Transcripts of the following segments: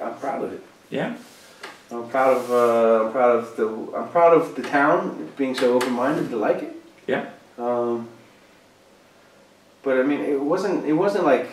I'm proud of it. Yeah. I'm proud of the town being so open-minded to like it. Yeah. But I mean, it wasn't like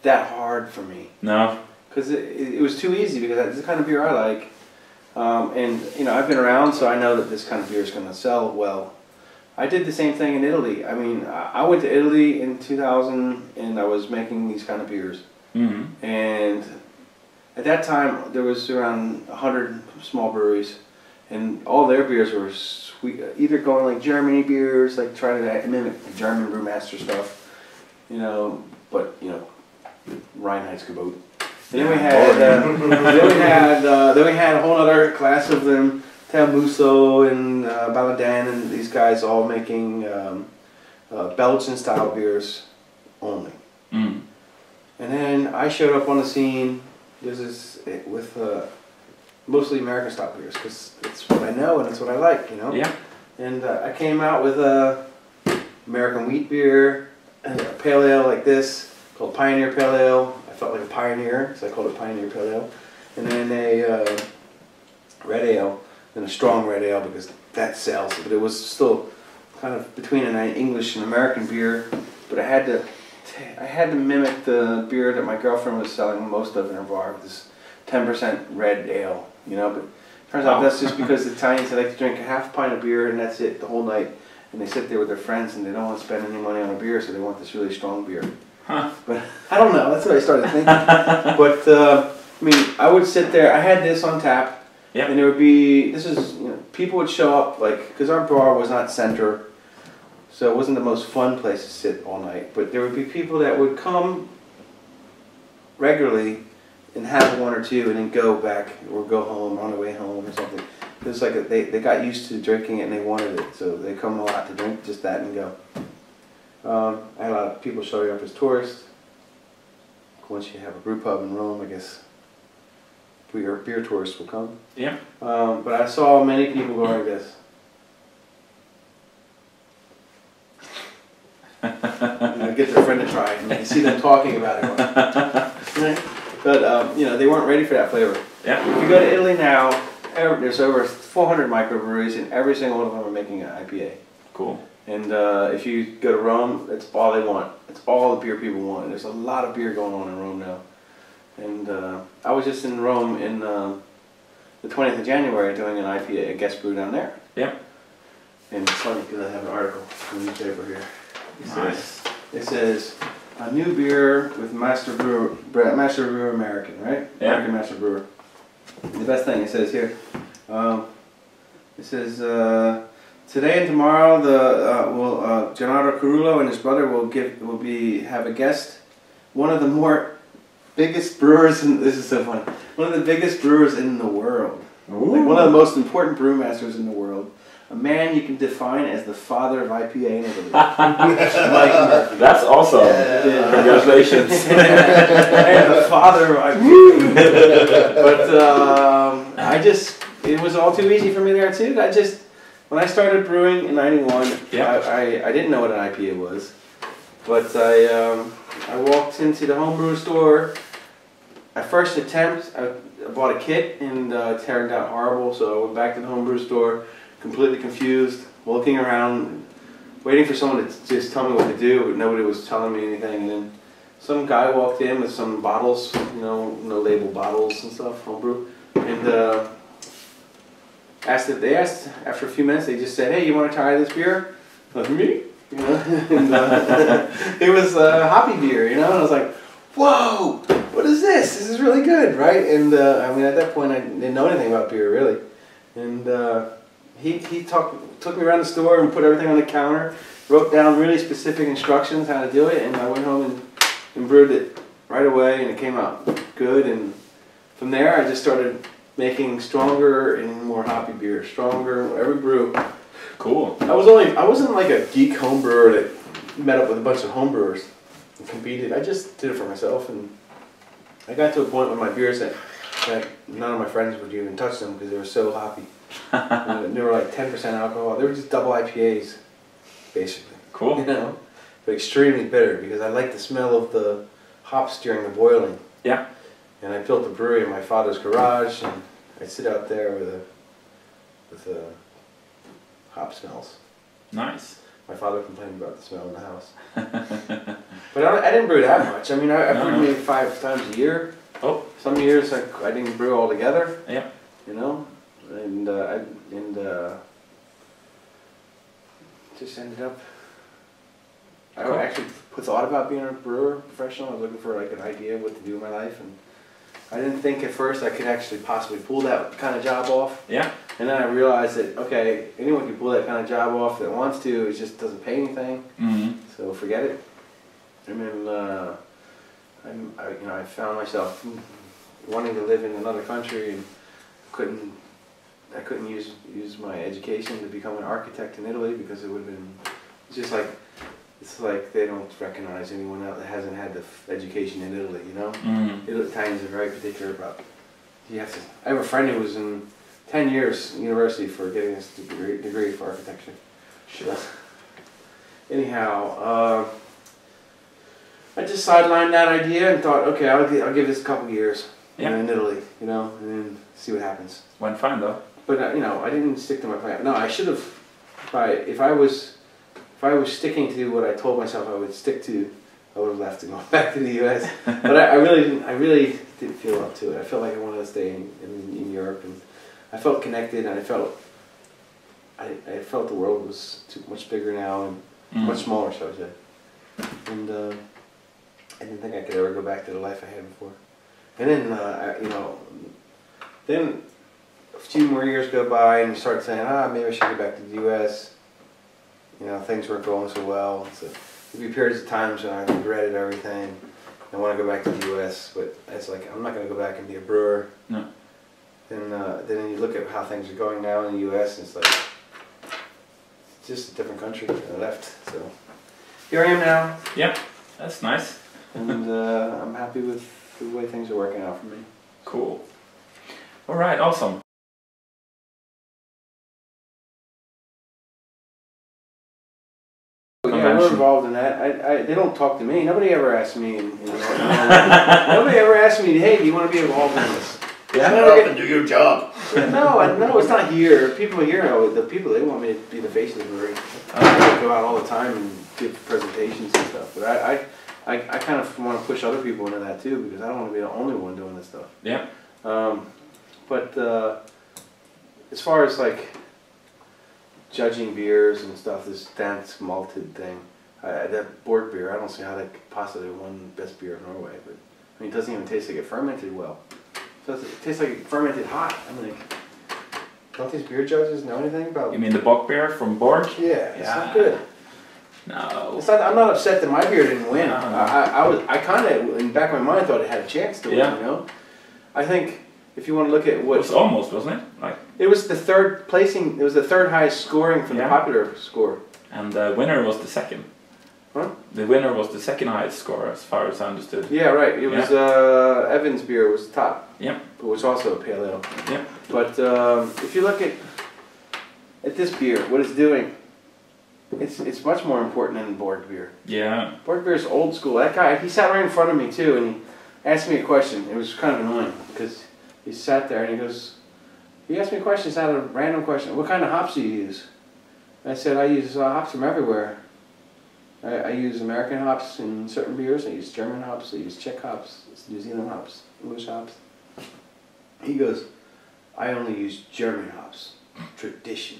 that hard for me. No. Because it was too easy, because that's the kind of beer I like. And you know, I've been around, so I know that this kind of beer is going to sell well. I did the same thing in Italy. I mean, I went to Italy in 2000, and I was making these kind of beers. Mm-hmm. And at that time, there was around 100 small breweries, and all their beers were sweet, either going like Germany beers, like trying to mimic the German brewmaster stuff, you know, but you know, Reinheitsgebot. And then we had, then we had a whole other class of them, Telmuso and Baladan, and these guys all making Belgian style beers only. Mm. And then I showed up on the scene with mostly American style beers, because it's what I know and it's what I like, you know. Yeah. And I came out with a American wheat beer, and a pale ale like this called Pioneer Pale Ale. I felt like a pioneer, so I called it Pioneer Pale Ale. And then a red ale, and a strong red ale, because that sells. But it was still kind of between an English and American beer. But I had to mimic the beer that my girlfriend was selling most of in her bar, this 10% red ale, you know. But turns out that's just because the Italians, they like to drink a half pint of beer and that's it the whole night. And they sit there with their friends and they don't want to spend any money on a beer, so they want this really strong beer. Huh. But I don't know, that's what I started thinking. But I mean, I would sit there, I had this on tap, yep. And there would be, you know, people would show up, like, because our bar was not center, so it wasn't the most fun place to sit all night, but there would be people that would come regularly and have one or two and then go back or go home on the way home or something. It was like they got used to drinking it and they wanted it, so they come a lot to drink just that and go. I had a lot of people showing up as tourists. Once you have a brew pub in Rome, I guess beer tourists will come. Yeah. But I saw many people going like this. You know, get their friend to try it, and you see them talking about it. But you know, they weren't ready for that flavor. Yeah. If you go to Italy now, there's over 400 microbreweries, and every single one of them are making an IPA. Cool. And if you go to Rome, that's all they want. It's all the beer people want. And there's a lot of beer going on in Rome now. And I was just in Rome in the 20th of January doing an IPA, a guest brew down there. Yep. And it's funny because I have an article in the newspaper here. Nice. It says, a new beer with Master Brewer American, right? Yeah. American Master Brewer. The best thing it says here, it says, today and tomorrow, Gennaro Carullo and his brother will have a guest. One of the biggest brewers this is so funny. One of the biggest brewers in the world. Like one of the most important brewmasters in the world. A man you can define as the father of IPA in Italy. That's awesome. Yeah. Congratulations. And the father of IPA. But it was all too easy for me there too. When I started brewing in '91, yep. I didn't know what an IPA was. But I walked into the homebrew store. At first attempt, I bought a kit and it turned out horrible, so I went back to the homebrew store, completely confused, looking around, waiting for someone to just tell me what to do, but nobody was telling me anything. And then some guy walked in with some bottles, you know, no label bottles and stuff, homebrew, and they asked after a few minutes, they just said, "Hey, you want to try this beer?" Like, me? You know, and, it was hoppy beer, you know, and I was like, "Whoa, what is this? This is really good, right?" And I mean, at that point, I didn't know anything about beer really, and he took me around the store and put everything on the counter, wrote down really specific instructions how to do it, and I went home and brewed it right away, and it came out good. And from there, I just started making stronger and more hoppy beer, stronger every brew. Cool. I wasn't like a geek home brewer that met up with a bunch of home brewers and competed. I just did it for myself, and I got to a point with my beers that none of my friends would even touch them because they were so hoppy. They were like 10% alcohol. They were just double IPAs, basically. Cool. You know, but extremely bitter because I like the smell of the hops during the boiling. Yeah. And I built the brewery in my father's garage, and I sit out there with the hop smells. Nice. My father complained about the smell in the house. But I didn't brew that much. I mean, I brewed maybe 5 times a year. Oh. Some years I didn't brew all together. Yeah. You know, and just ended up. I actually thought about being a brewer professional. I was looking for like an idea of what to do in my life, and I didn't think at first I could actually possibly pull that kind of job off. Yeah. And then I realized that, okay, anyone can pull that kind of job off that wants to, it just doesn't pay anything. Mm-hmm. So forget it. And then I found myself wanting to live in another country, and I couldn't use my education to become an architect in Italy, because it would have been it's like they don't recognize anyone else that hasn't had the education in Italy, you know? Mm-hmm. Italians are very particular about, I have a friend who was in 10 years in university for getting this degree for architecture. Sure. Anyhow, I just sidelined that idea and thought, okay, I'll give this a couple years in Italy, you know, and then see what happens. Went fine though. But you know, I didn't stick to my plan. No, I should have. If I was sticking to what I told myself I would stick to, I would have left and gone back to the U.S. But I really didn't feel up to it. I felt like I wanted to stay in Europe, and I felt connected, and I felt the world was too much bigger now and much smaller, so I said. And I didn't think I could ever go back to the life I had before. And then then a few more years go by, and you start saying, maybe I should get back to the U.S. You know, things weren't going so well. So there'd be periods of times when I regretted everything. I want to go back to the U.S., but it's like, I'm not going to go back and be a brewer. No. Then you look at how things are going now in the U.S., and it's like, it's just a different country. I left, so here I am now. Yep, that's nice. And I'm happy with the way things are working out for me. Cool. All right, awesome. Yeah, we're involved in that. They don't talk to me. Nobody ever asked me. Nobody ever asked me, hey, do you want to be involved in this? Yeah, up and do your job. No, it's not here. People here, the people, they want me to be the face of the brewery. I go out all the time and give presentations and stuff. But I kind of want to push other people into that too, because I don't want to be the only one doing this stuff. Yeah. But as far as like judging beers and stuff, this dense malted thing, that board beer, I don't see how that could possibly won best beer of Norway. But I mean, it doesn't even taste like it fermented well. It tastes like it fermented hot. I'm like, don't these beer judges know anything about? You mean the bock beer from Borg? Yeah, it's not good. No. It's not. I'm not upset that my beer didn't win. No. I kind of, in the back of my mind, thought it had a chance to win. You know, I think if you want to look at what it was almost, wasn't it? Like it was the third placing. It was the third highest scoring from the popular score. And the winner was the second. Huh? The winner was the second highest score, as far as I understood. Yeah, right. It was Evan's beer was top. Yeah. But was also a pale ale. Yeah. But if you look at this beer, what it's doing, it's much more important than Borg beer. Yeah. Borg beer is old school. That guy, he sat right in front of me too, and he asked me a question. It was kind of annoying because he sat there and he asked me a question. It's not a random question. What kind of hops do you use? I said I use hops from everywhere. I use American hops in certain beers. I use German hops. I use Czech hops, New Zealand hops, English hops. He goes, I only use German hops. Tradition.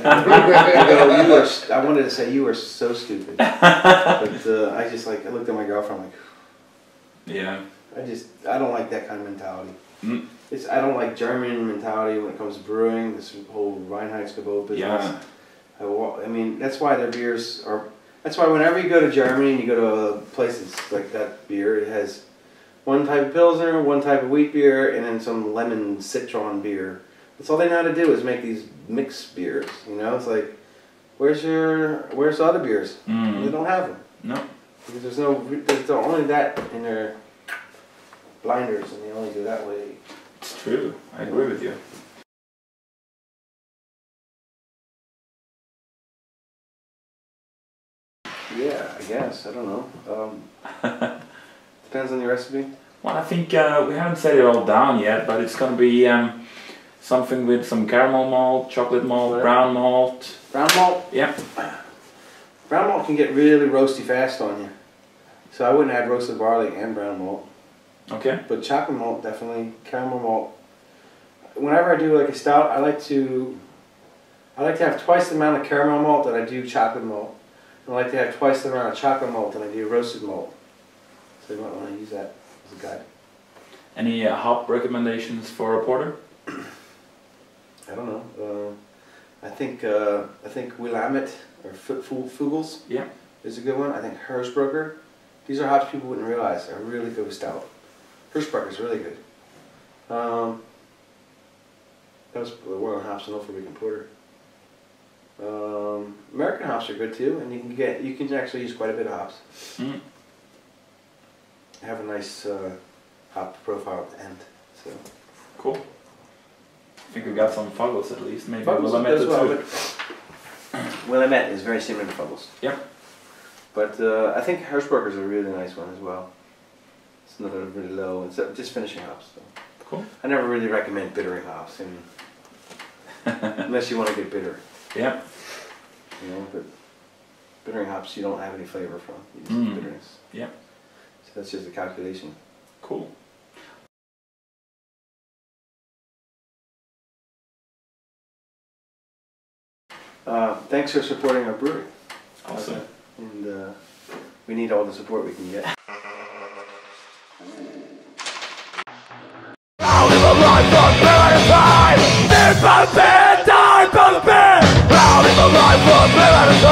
I wanted to say you are so stupid, but I looked at my girlfriend like, yeah. I don't like that kind of mentality. Mm. I don't like German mentality when it comes to brewing. This whole Reinheitsgebot business. Yeah. I mean, that's why their beers are. That's why whenever you go to Germany and you go to places like that beer, it has one type of Pilsner, one type of wheat beer, and then some lemon citron beer. That's all they know how to do is make these mixed beers. You know, it's like, where's the other beers? Mm. They don't have them. No. Because there's only that in their blinders, and they only do that way. It's true. I agree with you. Yeah, I guess. I don't know. Depends on the recipe. Well, I think we haven't set it all down yet, but it's gonna be something with some caramel malt, chocolate malt, Right. brown malt. Brown malt. Yeah. Brown malt can get really roasty fast on you, so I wouldn't add roasted barley and brown malt. Okay. But chocolate malt definitely, caramel malt. Whenever I do like a stout, I like to have twice the amount of caramel malt that I do chocolate malt. And I like to have twice the amount of chocolate malt that I do roasted malt. So you might want to use that as a guide. Any hop recommendations for a porter? I don't know. I think Willamette or Fugels Yeah. is a good one. I think Hersbrucker. These are hops people wouldn't realize are really good with stout. Hersbrucker's really good. That was one of the hops I know for Weekend Porter. American hops are good too, and you can actually use quite a bit of hops. Mm. Have a nice hop profile at the end. So Cool. I think we got some Fuggles at least. Maybe Fuggles Willamette as well, too. Willamette is very similar to Fuggles. Yeah. But I think Hersbrucker's a really nice one as well. It's not really low. It's just finishing hops. So. Cool. I never really recommend bittering hops, unless you want to get bitter. Yeah. You know, but bittering hops you don't have any flavor from. You just have bitterness. Yeah. So that's just a calculation. Cool. Thanks for supporting our brewery. Awesome. And we need all the support we can get. I'll live a life of paradise. Live a bit, die for the bit. I'll live a life of paradise.